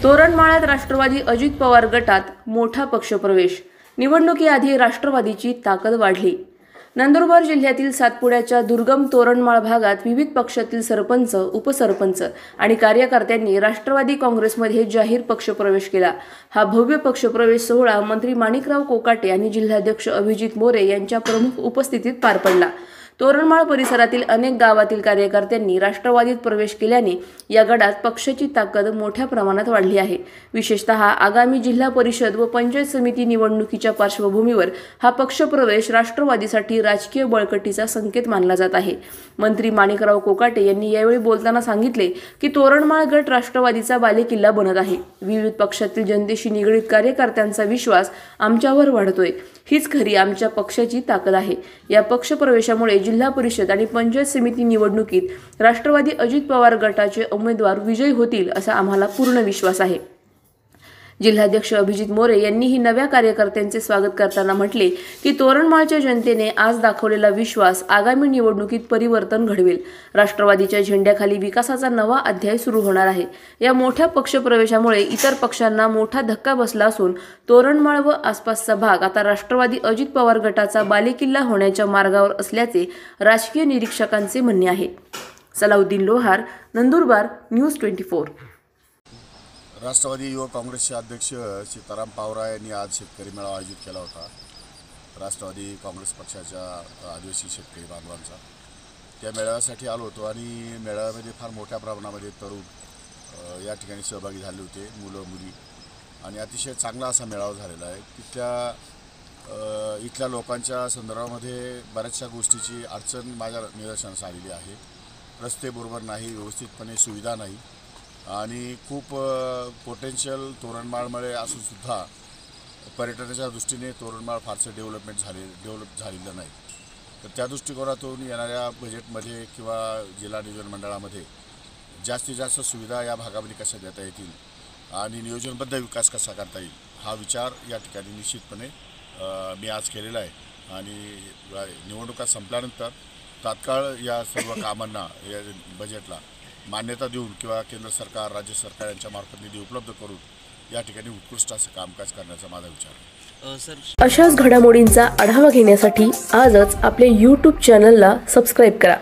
तोरणमाळ्यात राष्ट्रवादी अजित पवार गटात मोठा पक्षप्रवेश। निवडणुकीआधी राष्ट्रवादीची ताकद वाढली। नंदुरबार जिल्ह्यातील सातपुड्याच्या दुर्गम तोरणमाळ भागात विविध पक्षातील सरपंच, उपसरपंच आणि कार्यकर्त्यांनी राष्ट्रवादी काँग्रेसमध्ये जाहीर पक्षप्रवेश केला। हा भव्य पक्षप्रवेश सोहळा मंत्री माणिकराव कोकाटे आणि जिल्हाध्यक्ष अभिजित मोरे यांच्या प्रमुख उपस्थितीत पार पडला। तोरणमाळ परिसरातील अनेक गावातील कार्यकर्त्यांनी राष्ट्रवादीत प्रवेश केल्याने या गटात पक्षाची ताकद मोठ्या प्रमाणात वाढली आहे। विशेषतः आगामी जिल्हा परिषद व पंचायत समिती निवडणुकीच्या पार्श्वभूमीवर हा पक्षप्रवेश राष्ट्रवादीसाठी राजकीय बळकटीचा संकेत मानला जात आहे। मंत्री माणिकराव कोकाटे यांनी यावेळी बोलताना सांगितले की तोरणमाळ गट राष्ट्रवादीचा बालेकिल्ला बनत आहे। विविध पक्षातील जनतेशी निगडीत कार्यकर्त्यांचा विश्वास आमच्यावर वाढतोय। हीच खरी आमच्या पक्षाची ताकद आहे। या पक्षप्रवेशामुळे जिल्हा परिषद आणि पंचायत समिती निवडणुकीत राष्ट्रवादी अजित पवार गटाचे उमेदवार विजयी होतील असा आम्हाला पूर्ण विश्वास आहे। जिल्हाध्यक्ष अभिजित मोरे यांनीही नव्या कार्यकर्त्यांचे स्वागत करताना म्हटले की तोरणमाळच्या जनतेने आज दाखवलेला विश्वास आगामी निवडणुकीत परिवर्तन घडवेल। राष्ट्रवादीच्या झेंड्याखाली विकासाचा नवा अध्याय सुरू होणार आहे। या मोठ्या पक्षप्रवेशामुळे इतर पक्षांना मोठा धक्का बसला असून तोरणमाळ व आसपासचा भाग आता राष्ट्रवादी अजित पवार गटाचा बालेकिल्ला होण्याच्या मार्गावर असल्याचे राजकीय निरीक्षकांचे म्हणणे आहे। सलाउद्दीन लोहार, नंदुरबार, न्यूज 24। राष्ट्रवादी युवक काँग्रेसचे अध्यक्ष सीताराम पावरा यांनी आज शेतकरी मेळावा आयोजित केला होता। राष्ट्रवादी काँग्रेस पक्षाच्या आदिवासी शेतकरी बांधवांचा त्या मेळाव्यासाठी आलो होतो आणि मेळाव्यामध्ये फार मोठ्या प्रमाणामध्ये तरुण या ठिकाणी सहभागी झाले होते, मुलं मुली, आणि अतिशय चांगला असा मेळावा झालेला आहे। इथल्या लोकांच्या संदर्भामध्ये बऱ्याचशा गोष्टीची अडचण माझ्या निदर्शनास आलेली आहे। रस्ते बरोबर नाही, व्यवस्थितपणे सुविधा नाही आणि खूप पोटेन्शियल तोरणमाळमुळे असूनसुद्धा पर्यटनाच्या दृष्टीने तोरणमाळ फारसं डेव्हलप झालेलं नाही। तर त्या दृष्टिकोनातून येणाऱ्या बजेटमध्ये किंवा जिल्हा नियोजन मंडळामध्ये जास्तीत जास्त सुविधा या भागामध्ये कशा देता येतील आणि नियोजनबद्ध विकास कसा करता येईल हा विचार या ठिकाणी निश्चितपणे मी आज केलेला आहे। आणि निवडणुका संपल्यानंतर तात्काळ या सर्व कामांना या बजेटला मान्यता देऊन किंवा केंद्र सरकार, राज्य सरकार यांच्या मार्फत निधी उपलब्ध करून या ठिकाणी उत्कृष्ट असं कामकाज करण्याचा माझा विचार आहे। अशाच घडामोडींचा आढावा घेण्यासाठी आजच आपल्या YouTube चॅनलला सबस्क्राइब करा।